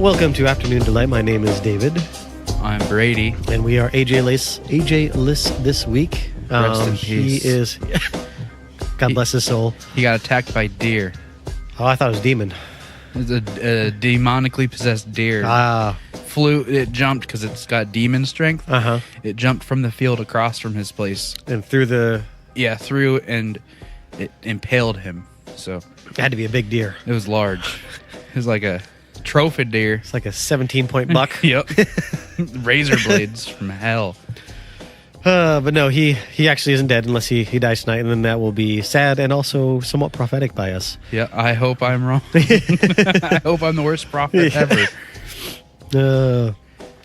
Welcome to Afternoon Delight. My name is David. I'm Brady. And we are AJ-less this week. Rest in peace. He is... God bless his soul. He got attacked by deer. Oh, I thought it was demon. It's a demonically possessed deer. It jumped because it's got demon strength. Uh-huh. It jumped from the field across from his place. And through, and it impaled him. So it had to be a big deer. it was large. It was like a trophy deer. It's like a 17-point buck. Yep. Razor blades from hell. But no, he actually isn't dead unless he dies tonight, and then that will be sad and also somewhat prophetic by us. Yeah, I hope I'm wrong. I hope I'm the worst prophet ever.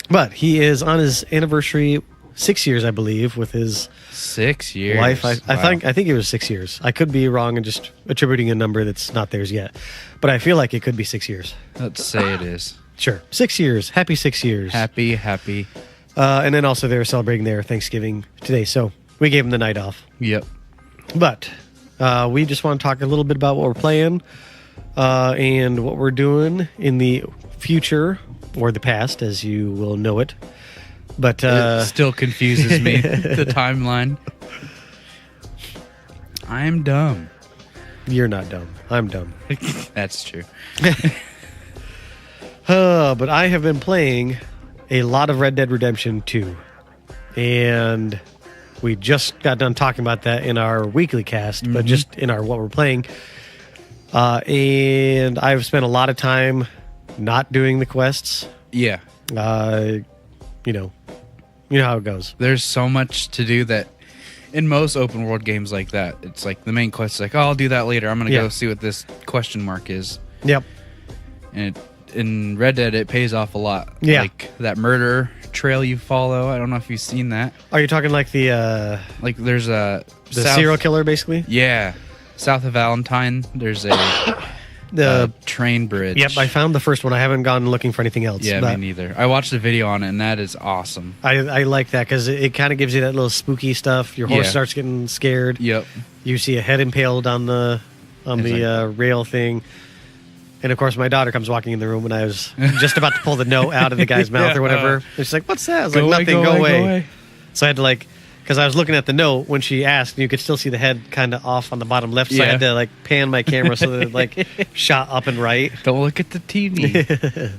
But he is on his anniversary, 6 years, I believe, with his 6 years. wife. I Wow. think it was 6 years. I could be wrong and just attributing a number that's not theirs yet, but I feel like it could be 6 years. Let's say it is. Sure, 6 years. Happy 6 years. Happy. And then also they're celebrating their Thanksgiving today, so we gave them the night off. Yep. But we just want to talk a little bit about what we're playing and what we're doing in the future or the past, as you will know it. But It still confuses me, the timeline. I'm dumb. you're not dumb. I'm dumb. That's true. But I have been playing a lot of Red Dead Redemption 2. And we just got done talking about that in our weekly cast, but just in our what we're playing. And I've spent a lot of time not doing the quests. Yeah. You know how it goes. There's so much to do that in most open world games like that. It's like the main quest is like, oh, I'll do that later. I'm going to go see what this question mark is. Yep. And in Red Dead, it pays off a lot. Yeah. Like that murder trail you follow. I don't know if you've seen that. Are you talking like the Like there's a... serial killer, basically? Yeah. South of Valentine, there's a train bridge. Yep, I found the first one. I haven't gone looking for anything else. Yeah, me neither. I watched a video on it, and that is awesome. I like that because it kind of gives you that little spooky stuff. Your horse Yeah. starts getting scared. Yep. You see a head impaled on the rail thing. And, of course, my daughter comes walking in the room when I was just about to pull the note out of the guy's mouth or whatever. And she's like, what's that? I was like, nothing, go away. So I had to, because I was looking at the note when she asked, and you could still see the head kind of off on the bottom left. So I had to, pan my camera so that it, shot up and right. Don't look at the TV.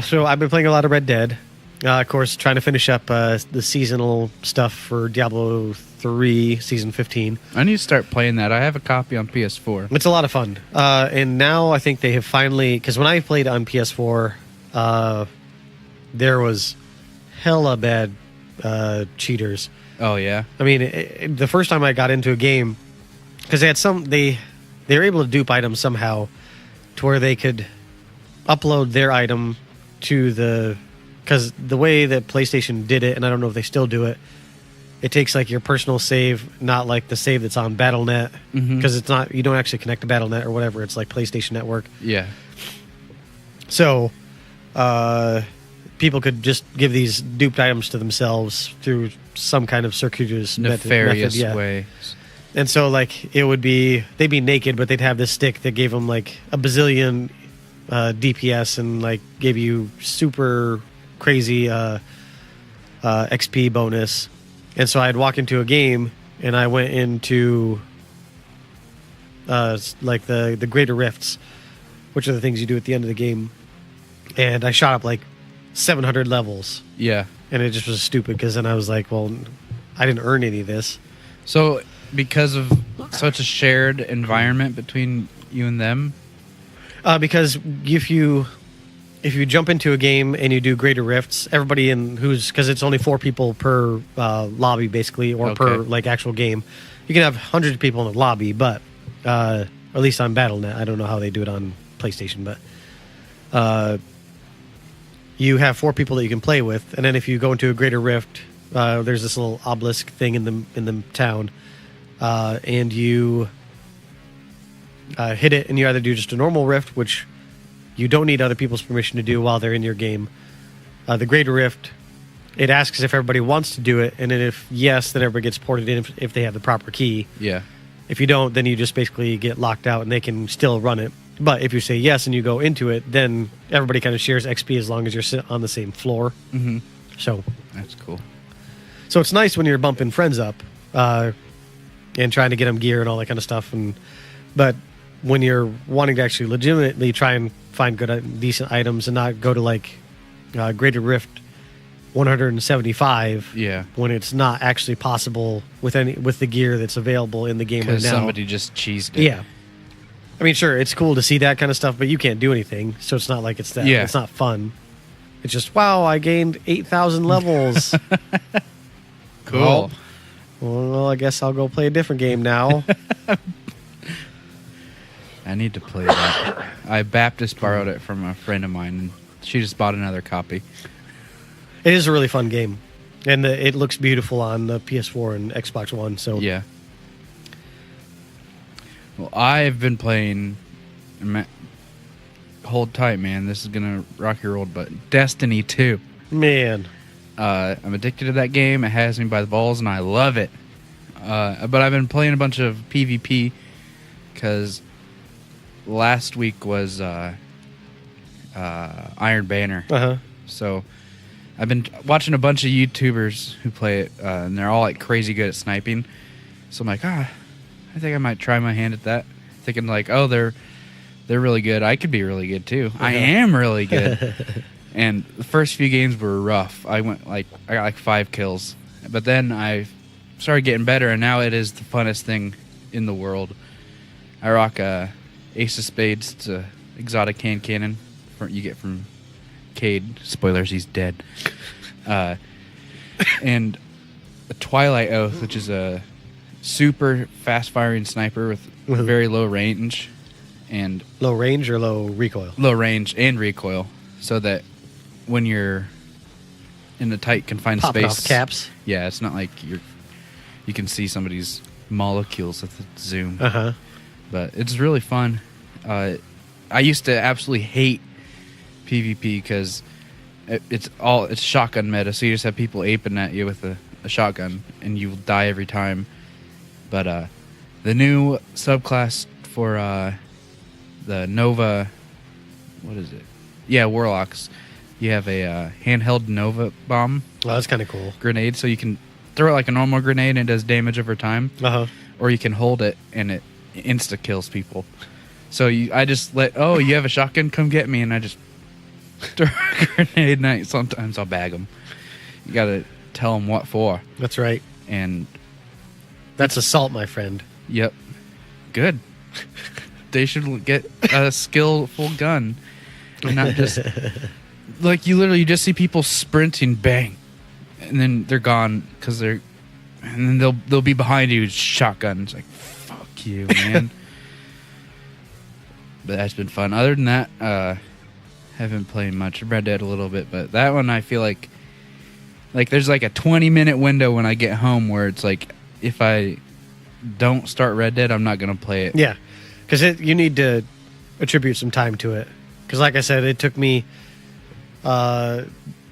So I've been playing a lot of Red Dead. Of course, trying to finish up the seasonal stuff for Diablo 3 Season 15. I need to start playing that. I have a copy on PS4. It's a lot of fun. And now I think they have finally... Because when I played on PS4, there was hella bad cheaters. Oh, yeah? I mean, the first time I got into a game... Because they had they were able to dupe items somehow to where they could upload their item to the... Because the way that PlayStation did it, and I don't know if they still do it, it takes your personal save, not like the save that's on Battle.net, because it's not, you don't actually connect to Battle.net or whatever. It's like PlayStation Network. Yeah. So people could just give these duped items to themselves through some kind of circuitous nefarious method. way. And so it would be, they'd be naked, but they'd have this stick that gave them a bazillion DPS and gave you super crazy XP bonus. And so I'd walk into a game and I went into the greater rifts, which are the things you do at the end of the game, and I shot up 700 levels. Yeah. And it just was stupid because then I was like, well, I didn't earn any of this. So because of such a shared environment between you and them? Because if you jump into a game and you do greater rifts, everybody because it's only 4 people per lobby basically, or per actual game. You can have hundreds of people in a lobby, but at least on Battle.net, I don't know how they do it on PlayStation, but you have 4 people that you can play with, and then if you go into a greater rift, there's this little obelisk thing in the town, and you hit it, and you either do just a normal rift, which you don't need other people's permission to do while they're in your game. The Greater Rift, it asks if everybody wants to do it, and then if yes, then everybody gets ported in if they have the proper key. Yeah. If you don't, then you just basically get locked out, and they can still run it. But if you say yes and you go into it, then everybody kind of shares XP as long as you're on the same floor. Mm-hmm. So that's cool. So it's nice when you're bumping friends up and trying to get them gear and all that kind of stuff. But when you're wanting to actually legitimately try and find good, decent items and not go to like Greater Rift 175, when it's not actually possible with the gear that's available in the game right now. Somebody just cheesed it. Yeah. I mean, sure, it's cool to see that kind of stuff, but you can't do anything, so it's not like it's that. Yeah. It's not fun. It's just, wow, I gained 8,000 levels. Cool. Well, I guess I'll go play a different game now. I need to play that. I Baptist borrowed it from a friend of mine, and she just bought another copy. It is a really fun game, and it looks beautiful on the PS4 and Xbox One. So yeah. Well, I've been playing. Hold tight, man. This is gonna rock your world, but Destiny 2. Man, I'm addicted to that game. It has me by the balls, and I love it. But I've been playing a bunch of PvP because last week was Iron Banner. Uh-huh. So I've been watching a bunch of YouTubers who play it, and they're all like crazy good at sniping. So I'm like, I think I might try my hand at that. Thinking like, oh, they're really good. I could be really good too. Uh-huh. I am really good. And the first few games were rough. I got like 5 kills, but then I started getting better, and now it is the funnest thing in the world. I rock a Ace of Spades. It's a exotic hand cannon you get from Cade. Spoilers, he's dead. And a Twilight Oath, which is a super fast-firing sniper with very low range. And low range or low recoil? Low range and recoil, so that when you're in a tight, confined popping space... off caps? Yeah, it's not like you can see somebody's molecules with the zoom. Uh-huh. But it's really fun. I used to absolutely hate PvP because it's shotgun meta, so you just have people aping at you with a shotgun, and you will die every time. But the new subclass for the Nova... What is it? Yeah, Warlocks. You have a handheld Nova bomb. Oh, that's kind of cool. Grenade, so you can throw it like a normal grenade and it does damage over time. Uh-huh. Or you can hold it and it insta-kills people. So I just you have a shotgun? Come get me. And I just throw a grenade and sometimes I'll bag them. You got to tell them what for. That's right. And that's assault, my friend. Yep. Good. They should get a skillful gun. And not just... Like, you just see people sprinting, bang, and then they're gone because and then they'll be behind you with shotguns. Like, fuck you, man. But that's been fun. Other than that, haven't played much. Red Dead a little bit, but that one I feel like there's like a 20-minute window when I get home where it's like, if I don't start Red Dead, I'm not going to play it. Yeah, because you need to attribute some time to it. Because like I said, it took me...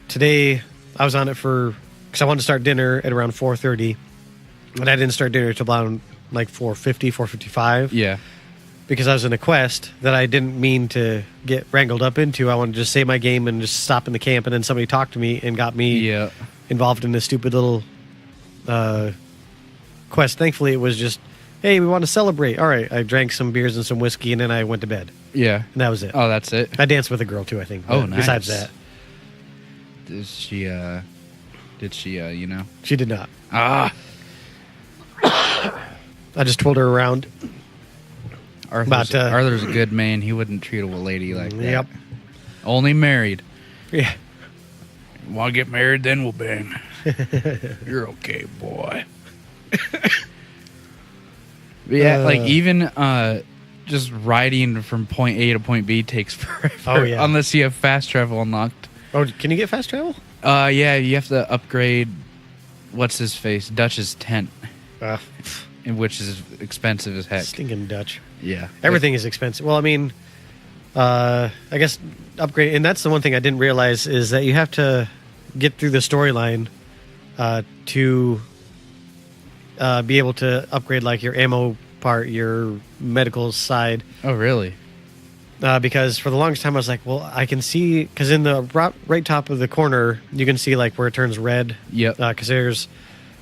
today I was on it because I wanted to start dinner at around 4:30, and I didn't start dinner till around like 4:50, 4:55. Yeah. Because I was in a quest that I didn't mean to get wrangled up into. I wanted to just save my game and just stop in the camp, and then somebody talked to me and got me involved in this stupid little quest. Thankfully, it was just, hey, we want to celebrate. All right, I drank some beers and some whiskey, and then I went to bed. Yeah. And that was it. Oh, that's it? I danced with a girl, too, I think. Oh, nice. Besides that. Did she, She did not. Ah. I just twirled her around. Arthur's a good man. He wouldn't treat a lady like that. Yep. Only married. Yeah. Want to get married, then we'll bang. You're okay, boy. Yeah, like even just riding from point A to point B takes forever. Oh, yeah. Unless you have fast travel unlocked. Oh, can you get fast travel? Yeah, you have to upgrade. What's his face? Dutch's tent, which is expensive as heck. Stinking Dutch. Yeah, everything is expensive. Well, I mean, I guess upgrade, and that's the one thing I didn't realize is that you have to get through the storyline to be able to upgrade like your ammo part, your medical side. Oh, really? because for the longest time I was like, well, I can see, because in the right top of the corner, you can see like where it turns red. Yep. Because there's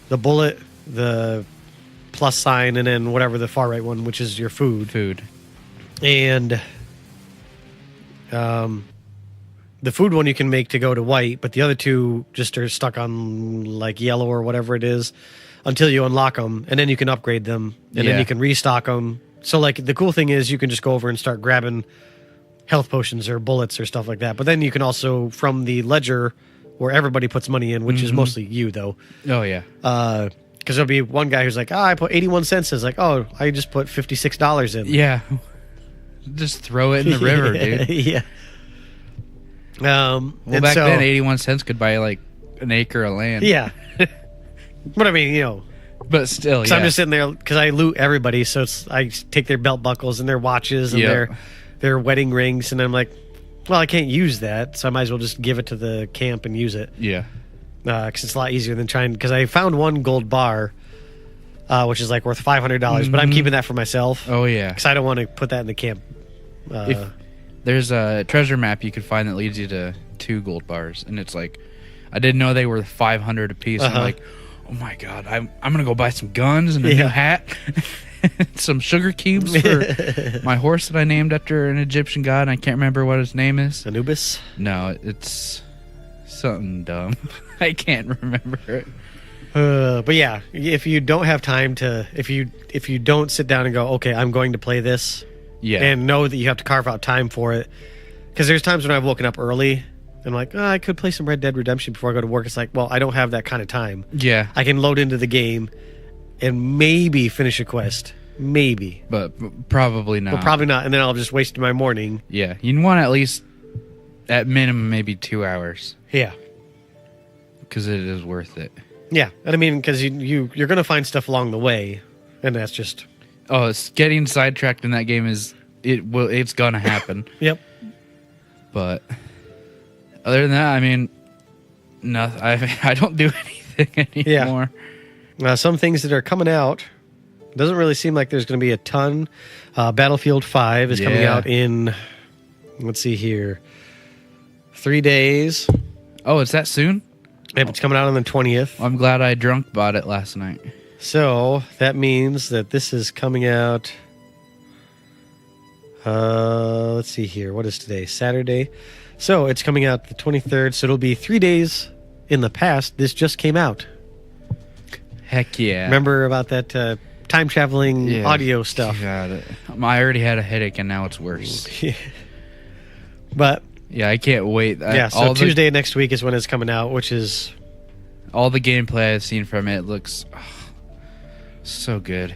the bullet, the plus sign, and then whatever the far right one, which is your food. And the food one you can make to go to white, but the other two just are stuck on like yellow or whatever it is until you unlock them, and then you can upgrade them, and then you can restock them. So like the cool thing is you can just go over and start grabbing health potions or bullets or stuff like that. But then you can also, from the ledger where everybody puts money in, which is mostly you though. Oh yeah. Because there'll be one guy who's like, I put 81 cents. It's like, oh, I just put $56 in. Yeah. Just throw it in the river, dude. Yeah. Well, back then, 81 cents could buy like an acre of land. Yeah. But I mean, but still, I'm just sitting there because I loot everybody. So I take their belt buckles and their watches and their wedding rings. And I'm like, well, I can't use that. So I might as well just give it to the camp and use it. Yeah. Because it's a lot easier than trying. Because I found one gold bar, which is like worth $500. But I'm keeping that for myself. Oh, yeah. Because I don't want to put that in the camp. There's a treasure map you could find that leads you to 2 gold bars, and it's like, I didn't know they were 500 a piece. I'm like, oh my god, I'm gonna go buy some guns and a new hat, some sugar cubes for my horse that I named after an Egyptian god. And I can't remember what his name is. Anubis? No, it's something dumb. I can't remember it. But yeah, if you don't have time to, if you don't sit down and go, okay, I'm going to play this. Yeah. And know that you have to carve out time for it. Because there's times when I've woken up early and I'm like, I could play some Red Dead Redemption before I go to work. It's like, well, I don't have that kind of time. Yeah. I can load into the game and maybe finish a quest. Maybe. But probably not. But probably not. And then I'll just waste my morning. Yeah. You want at least, at minimum, maybe 2 hours. Yeah. Because it is worth it. Yeah. And I mean, because you're going to find stuff along the way. And that's just... Oh, it's getting sidetracked in that game it's gonna happen. Yep. But other than that, I mean, nothing. I don't do anything anymore. Yeah. Some things that are coming out. Doesn't really seem like there's going to be a ton. Battlefield 5 is coming out in, let's see here, 3 days. Oh, it's that soon? Yep, it's coming out on the 20th. I'm glad I drunk bought it last night. So that means that this is coming out. Let's see here. What is today? Saturday. So it's coming out the 23rd. So it'll be 3 days in the past. This just came out. Heck yeah. Remember about that time traveling audio stuff? God, I already had a headache and now it's worse. But yeah, I can't wait. So Tuesday next week is when it's coming out, which is all the gameplay I've seen from it looks so good.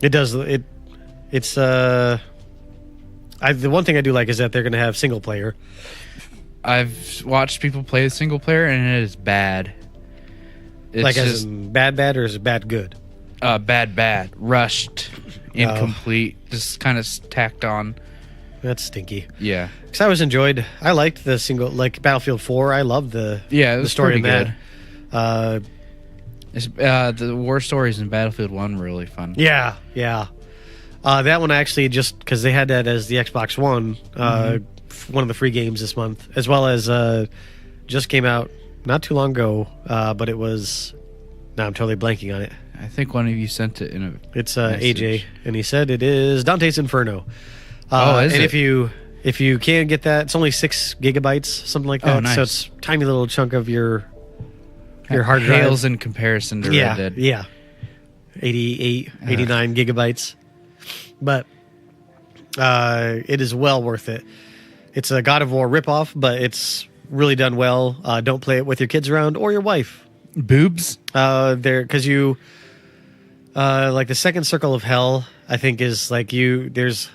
It does. It's the one thing I do like is that they're going to have single player. I've watched people play single player and it is bad. It's like as in bad, or is it bad, good? Bad, rushed, incomplete, just kind of tacked on. That's stinky. Yeah, because I liked the single, like Battlefield 4. I loved the story in that. The war stories in Battlefield 1 were really fun. Yeah. That one actually, just because they had that as the Xbox One, one of the free games this month, as well as just came out not too long ago, but it was... Now I'm totally blanking on it. I think one of you sent it in a... It's AJ, and he said it is Dante's Inferno. Is and it? if you can get that, it's only 6 gigabytes, something like that. Oh, nice. So it's a tiny little chunk of your hard drive. Pales in comparison to Red Dead. Yeah. 88, 89 gigabytes. But it is well worth it. It's a God of War ripoff, but it's really done well. Don't play it with your kids around or your wife. Boobs? Because you... like the second circle of hell, I think, is like there's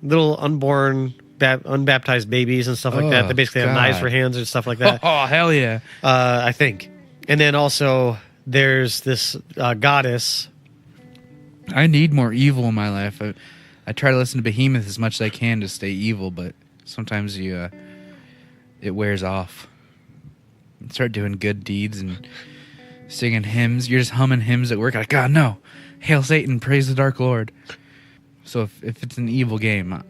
little unborn, unbaptized babies and stuff like that. They basically have knives for hands and stuff like that. Oh, hell yeah. I think. And then also there's this goddess. I need more evil in my life. I try to listen to Behemoth as much as I can to stay evil, but sometimes it wears off. You start doing good deeds and singing hymns. You're just humming hymns at work. Like, God, no. Hail Satan, praise the Dark Lord. So if it's an evil game,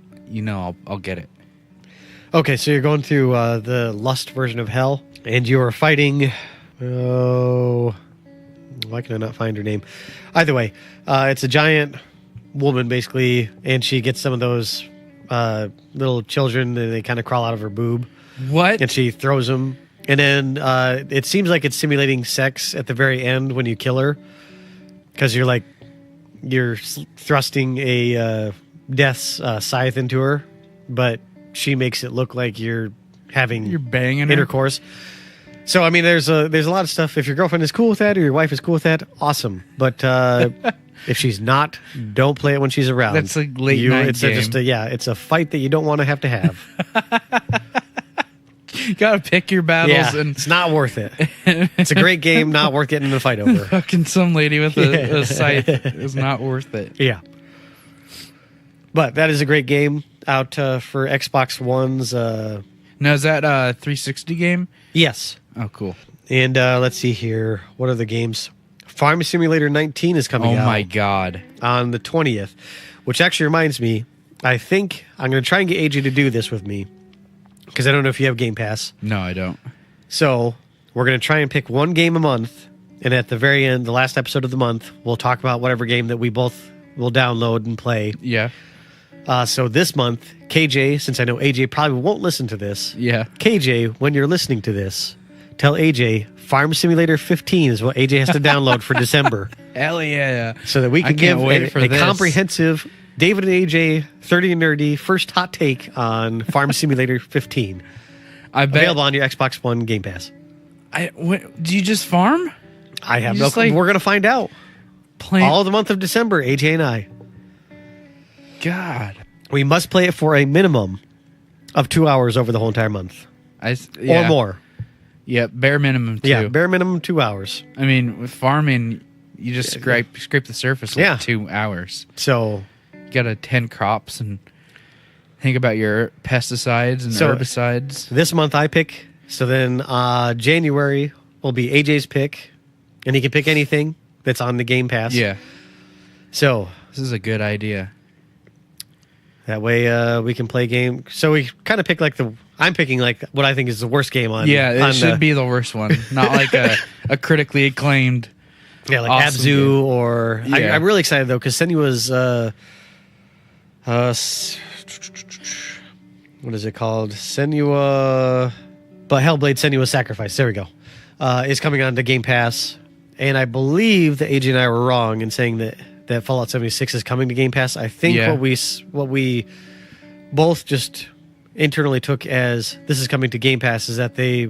I'll get it. Okay, so you're going through the Lust version of hell, and you are fighting. Oh, why can I not find her name? Either way, it's a giant woman basically, and she gets some of those little children, and they kind of crawl out of her boob. What? And she throws them, and then it seems like it's simulating sex at the very end when you kill her, because you're thrusting a death's scythe into her, but she makes it look like you're banging her? intercourse. So I mean, there's a lot of stuff. If your girlfriend is cool with that, or your wife is cool with that, awesome. But if she's not, don't play it when she's around. That's a late night It's game. it's a fight that you don't want to have. You gotta pick your battles, Yeah, and it's not worth it. It's a great game, not worth getting in a fight over. fucking some lady with a scythe is not worth it. Yeah. But that is a great game out for Xbox One's. Now, is that a 360 game? Yes. Oh, cool. And let's see here. What are the games? Farm Simulator 19 is coming out. Oh, my God. On the 20th, which actually reminds me, I think I'm going to try and get AJ to do this with me, because I don't know if you have Game Pass. No, I don't. So we're going to try and pick one game a month, and at the very end, the last episode of the month, we'll talk about whatever game that we both will download and play. Yeah. So this month, KJ, since I know AJ probably won't listen to this, Yeah. KJ, when you're listening to this, tell AJ Farm Simulator 15 is what AJ has to download for December, Hell yeah. so that we I can can't give wait for a this. comprehensive David and AJ 30 and Nerdy first hot take on Farm Simulator 15. I bet. Available on your Xbox One Game Pass. Do you just farm? I have You no just, clue. like, We're going to find out. Plant. All of the month of December, AJ and I. God. We must play it for a minimum of 2 hours over the whole entire month. Yeah. Or more. Yeah, bare minimum, too. Yeah, bare minimum 2 hours. I mean, with farming, you just scrape the surface in Yeah. 2 hours. So You got to tend crops and think about your pesticides and So- herbicides. this month I pick. So then January will be AJ's pick. And he can pick anything that's on the Game Pass. Yeah, So this is a good idea. that way we can play game. So we kind of pick I'm picking like what I think is the worst game on. Yeah, it on should be the worst one, not like a critically acclaimed. Yeah, like awesome Abzu game. or Yeah. I'm really excited though because Senua's what is it called? Senua, but Hellblade Senua's Sacrifice. There we go. Is coming on to Game Pass, and I believe that AJ and I were wrong in saying that Fallout 76 is coming to Game Pass. I think Yeah. what we both just internally took as this is coming to Game Pass is that they're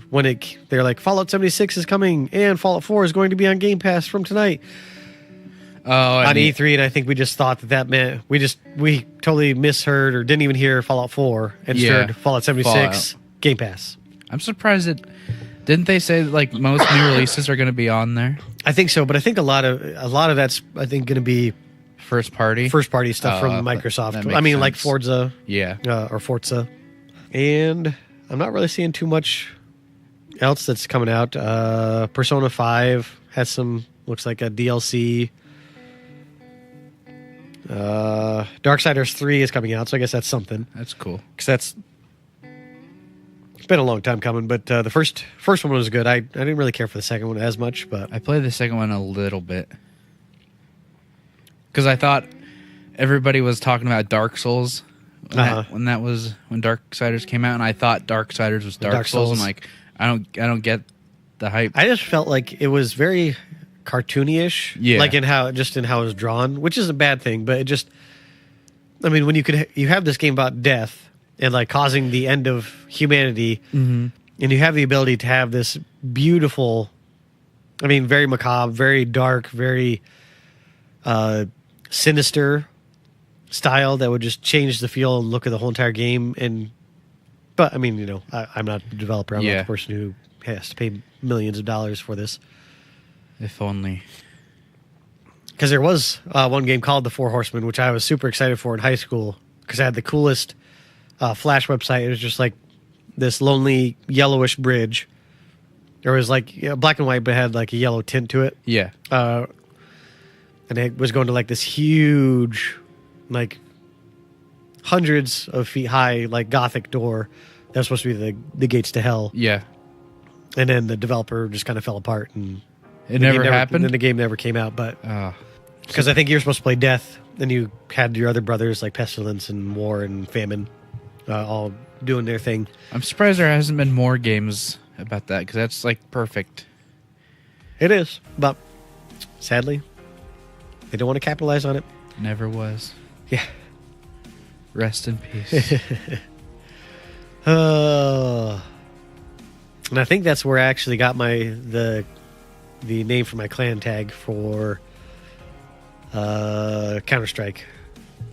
like Fallout 76 is coming and Fallout 4 is going to be on Game Pass from tonight Oh, on E3, and I think we just thought that meant we totally misheard or didn't even hear Fallout 4 and just Yeah. heard Fallout 76 Game Pass. I'm surprised that didn't they say that, like most new releases are going to be on there? I think so, but I think a lot of that's I think going to be First party. first party stuff from that Microsoft. makes I mean, like sense. Forza Yeah. or Forza, and I'm not really seeing too much else that's coming out. Persona 5 has some looks like a DLC. Darksiders 3 is coming out, so I guess that's something. That's cool. Because it's been a long time coming, but the first one was good. I didn't really care for the second one as much, but I played the second one a little bit because I thought everybody was talking about Dark Souls when Darksiders came out, and I thought Darksiders was Dark Souls. Souls. I'm like, I don't get the hype. I just felt like it was very cartoony-ish, Yeah. like in how it was drawn, which is a bad thing, but it just, I mean, when you have this game about death and like causing the end of humanity, and you have the ability to have this beautiful, I mean, very macabre, very dark, very sinister style that would just change the feel and look of the whole entire game. But I mean, you know, I'm not the developer. I'm not Yeah. the person who has to pay millions of dollars for this. If only. Because there was one game called The Four Horsemen, which I was super excited for in high school because I had the coolest Flash website. It was just like this lonely yellowish bridge. It was like black and white, but had like a yellow tint to it. Yeah. And it was going to like this huge, like hundreds of feet high, like Gothic door. That was supposed to be the gates to hell. Yeah. And then the developer just kind of fell apart, and It never happened? Then the game never came out, but Oh. because I think you were supposed to play Death, then you had your other brothers like Pestilence and War and Famine, all doing their thing. I'm surprised there hasn't been more games about that, because that's like perfect. It is, but sadly, they don't want to capitalize on it. Never was. Yeah. Rest in peace. And I think that's where I actually got the name for my clan tag for Counter-Strike.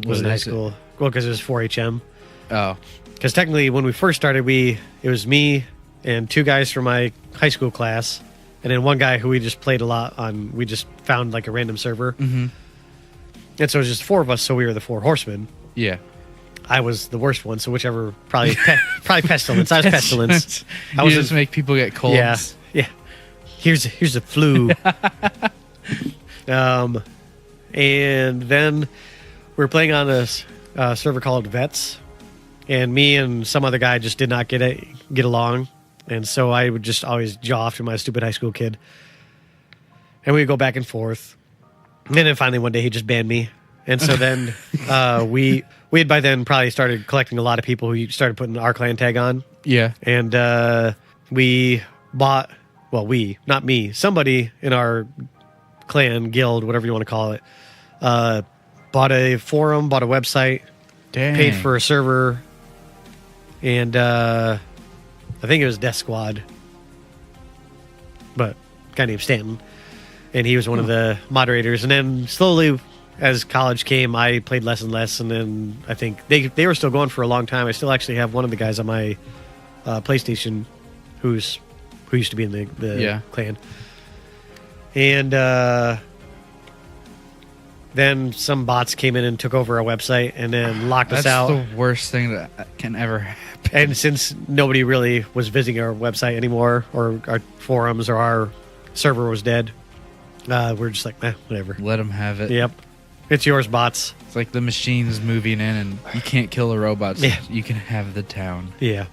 Was in high school. Well, because it was 4HM. Oh. Because technically, when we first started, it was me and 2 guys from my high school class, and then 1 guy who we just played a lot on. We just found like a random server, and so it was just 4 of us. So we were the 4 horsemen. Yeah. I was the worst one, so whichever probably Pestilence. I was Pestilence. I was just make people get colds. Yeah, yeah. Here's the flu. And then we were playing on a server called Vets, and me and some other guy just did not get along, and so I would just always jaw off to my stupid high school kid, and we would go back and forth. And then finally one day he just banned me, and so then we had by then probably started collecting a lot of people who started putting our clan tag on. Yeah. And we bought, not me, somebody in our clan, guild, whatever you want to call it, bought a forum, bought a website, Dang. paid for a server, and I think it was Death Squad, but a guy named Stanton, and he was one of the moderators. And then slowly, as college came, I played less and less, and then I think they were still going for a long time. I still actually have one of the guys on my PlayStation who used to be in the clan. And then some bots came in and took over our website and then locked us out. That's the worst thing that can ever happen. And since nobody really was visiting our website anymore, or our forums, or our server was dead, we're just like, whatever. Let them have it. Yep. It's yours, bots. It's like the machines moving in, and you can't kill the robots. Yeah. You can have the town. Yeah.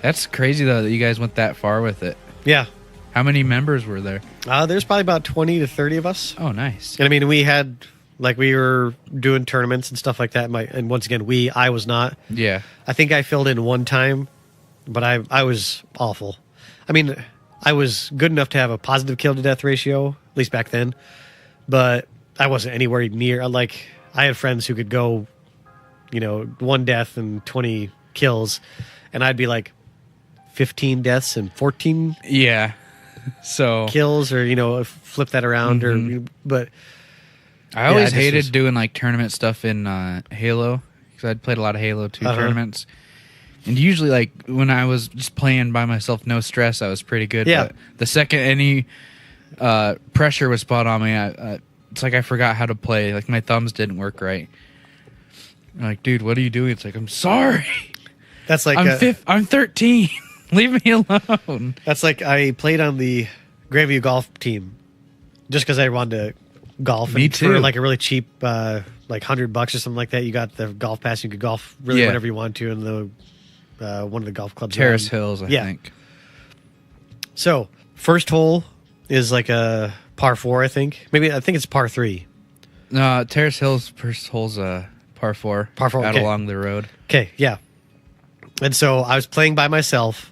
That's crazy, though, that you guys went that far with it. Yeah. How many members were there? There's probably about 20 to 30 of us. Oh, nice. And I mean, we had, we were doing tournaments and stuff like that. And once again, I was not. Yeah. I think I filled in one time, but I was awful. I mean, I was good enough to have a positive kill to death ratio, at least back then, but I wasn't anywhere near. I had friends who could go, 1 death and 20 kills, and I'd be like 15 deaths and 14 so kills, or flip that around, but I always hated doing tournament stuff in Halo, because I'd played a lot of Halo 2 tournaments, and usually when I was just playing by myself, no stress, I was pretty good. Yeah. But the second any pressure was put on me, it's like I forgot how to play. My thumbs didn't work right. I'm like, dude, what are you doing? It's like, I'm sorry. That's like I'm 13. Leave me alone. That's like I played on the Grandview golf team just because I wanted to golf. Me and too. For a really cheap, $100 or something like that, you got the golf pass. You could golf really whenever you want to in the one of the golf clubs. Terrace Hills, I think. So first hole is a par 4, I think. I think it's par 3. No, Terrace Hills first hole's a par 4. Par 4, out okay. along the road. Okay, yeah. And so I was playing by myself,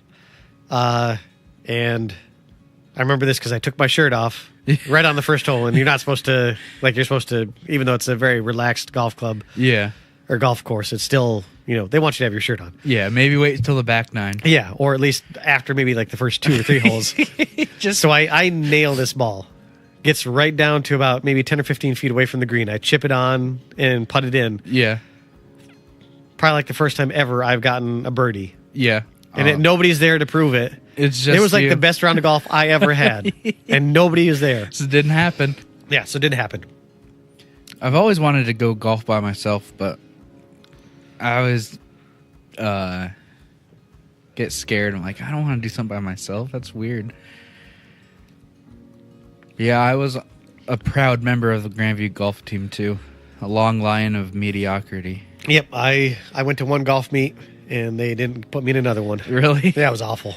and I remember this because I took my shirt off right on the first hole, and you're not supposed to, you're supposed to, even though it's a very relaxed golf club or golf course, it's still, they want you to have your shirt on. Yeah, maybe wait until the back 9. Yeah, or at least after maybe the first 2 or 3 holes. So I nail this ball. Gets right down to about maybe 10 or 15 feet away from the green. I chip it on and putt it in. Yeah. Probably the first time ever I've gotten a birdie. Yeah. And nobody's there to prove it. It's just it was the best round of golf I ever had. And nobody is there. So it didn't happen. Yeah, so it didn't happen. I've always wanted to go golf by myself, but I always get scared. I'm like, I don't want to do something by myself. That's weird. Yeah, I was a proud member of the Grandview golf team, too. A long line of mediocrity. Yep, I went to one golf meet, and they didn't put me in another one. Really? Yeah, it was awful.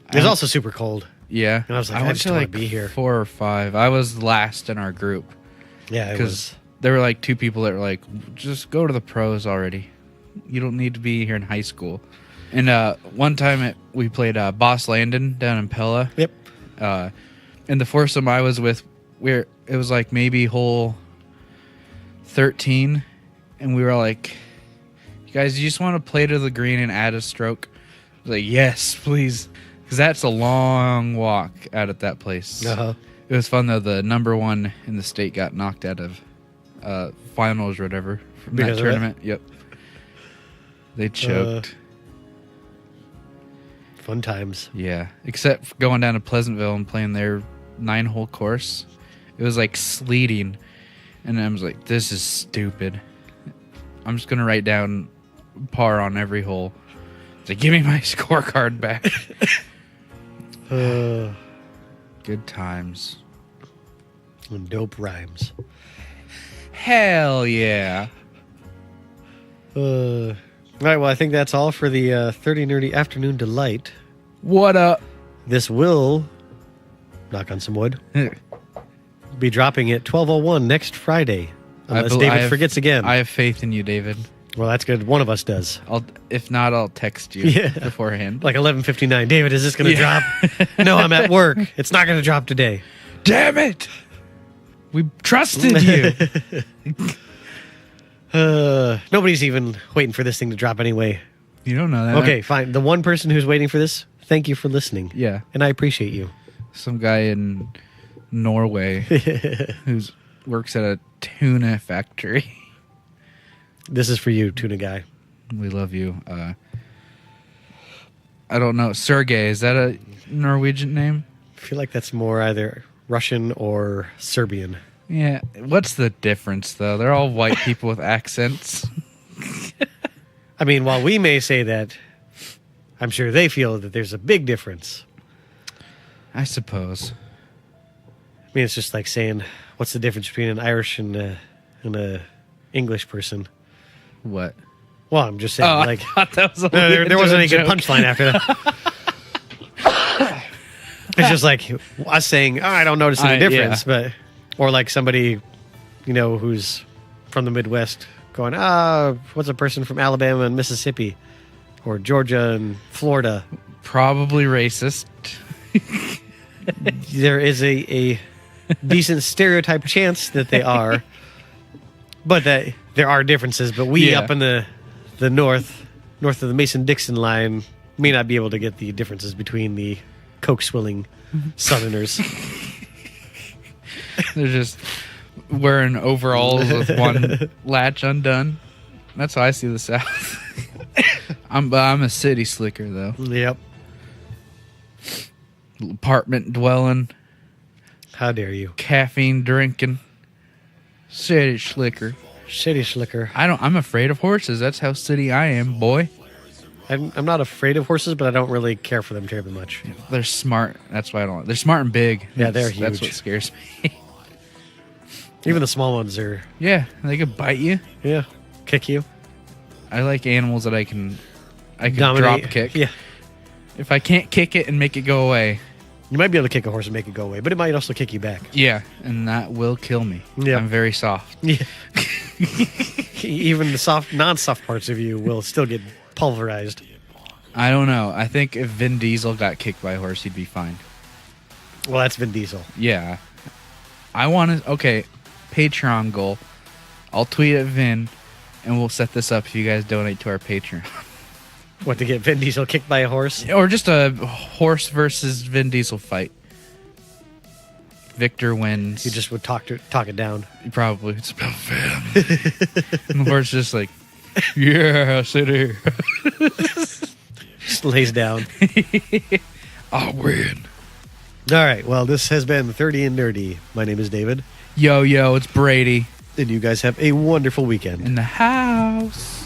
It was also super cold. Yeah. And I was like, I went just to don't wanna like be here. 4 or 5. I was last in our group Yeah, it because was. there were like 2 people that were like, just go to the pros already. You don't need to be here in high school. And one time we played Boss Landon down in Pella. Yep. And the foursome I was with, it was like maybe hole 13, and we were like, "You guys, you just want to play to the green and add a stroke?" I was like, "Yes, please," because that's a long walk out at that place. Uh-huh. It was fun though. The number 1 in the state got knocked out of finals or whatever from Because that of it? tournament. Yep, they choked. Fun times. Yeah, except for going down to Pleasantville and playing their 9-hole course. It was like sleeting, and I was like, "This is stupid. I'm just gonna write down par on every hole." It's like, "Give me my scorecard back." Good times. And dope rhymes. Hell yeah! All right, well, I think that's all for the 30 Nerdy Afternoon Delight. What up? This will, knock on some wood, be dropping at 12:01 next Friday. Unless David forgets again. I have faith in you, David. Well, that's good. One of us does. If not, I'll text you Yeah. beforehand. Like 11:59. David, is this going to Yeah. drop? No, I'm at work. It's not going to drop today. Damn it! We trusted you. Nobody's even waiting for this thing to drop anyway. You don't know that. Okay, fine. The one person who's waiting for this, thank you for listening. Yeah. And I appreciate you. Some guy in Norway who works at a tuna factory. This is for you, tuna guy. We love you. I don't know. Sergey, is that a Norwegian name? I feel like that's more either Russian or Serbian. Yeah. What's the difference, though? They're all white people with accents. I mean, while we may say that, I'm sure they feel that there's a big difference. I suppose. I mean, it's just like saying, what's the difference between an Irish and a English person? What? Well, I'm just saying, Oh, like, I thought that was a there wasn't any good joke. punchline after that. It's just like us saying, "Oh, I don't notice any difference," but or like somebody, who's from the Midwest going, what's a person from Alabama and Mississippi, or Georgia and Florida? Probably racist. There is a decent stereotype chance that they are, but that there are differences. But we up in the north of the Mason-Dixon line may not be able to get the differences between the coke-swilling Southerners. They're just wearing overalls with one latch undone. That's how I see the South. I'm a city slicker, though. Yep. Apartment dwelling, How dare you? caffeine drinking, city slicker. Shitty slicker. I'm afraid of horses. That's how city I am, boy. I'm not afraid of horses, but I don't really care for them terribly much. They're smart. That's why I don't. They're smart and big. Yeah, they're That's huge. what scares me. Even the small ones are, Yeah, they could bite you. kick you. I like animals that I can Dominate. drop kick. Yeah. If I can't kick it and make it go away, You might be able to kick a horse and make it go away, but it might also kick you back. yeah, and that will kill me. Yeah. I'm very soft. Yeah. Even the non-soft parts of you will still get pulverized. I don't know. I think if Vin Diesel got kicked by a horse, he'd be fine. Well, that's Vin Diesel. Yeah. I want to... Okay, Patreon goal. I'll tweet at Vin, and we'll set this up if you guys donate to our Patreon. What, to get Vin Diesel kicked by a horse? Or just a horse versus Vin Diesel fight. Victor wins. You just would talk it down. Probably. It's about Vin. And the horse just like, yeah, sit here. Just lays down. I'll win. All right. Well, this has been 30 and Nerdy. My name is David. Yo, it's Brady. And you guys have a wonderful weekend. In the house.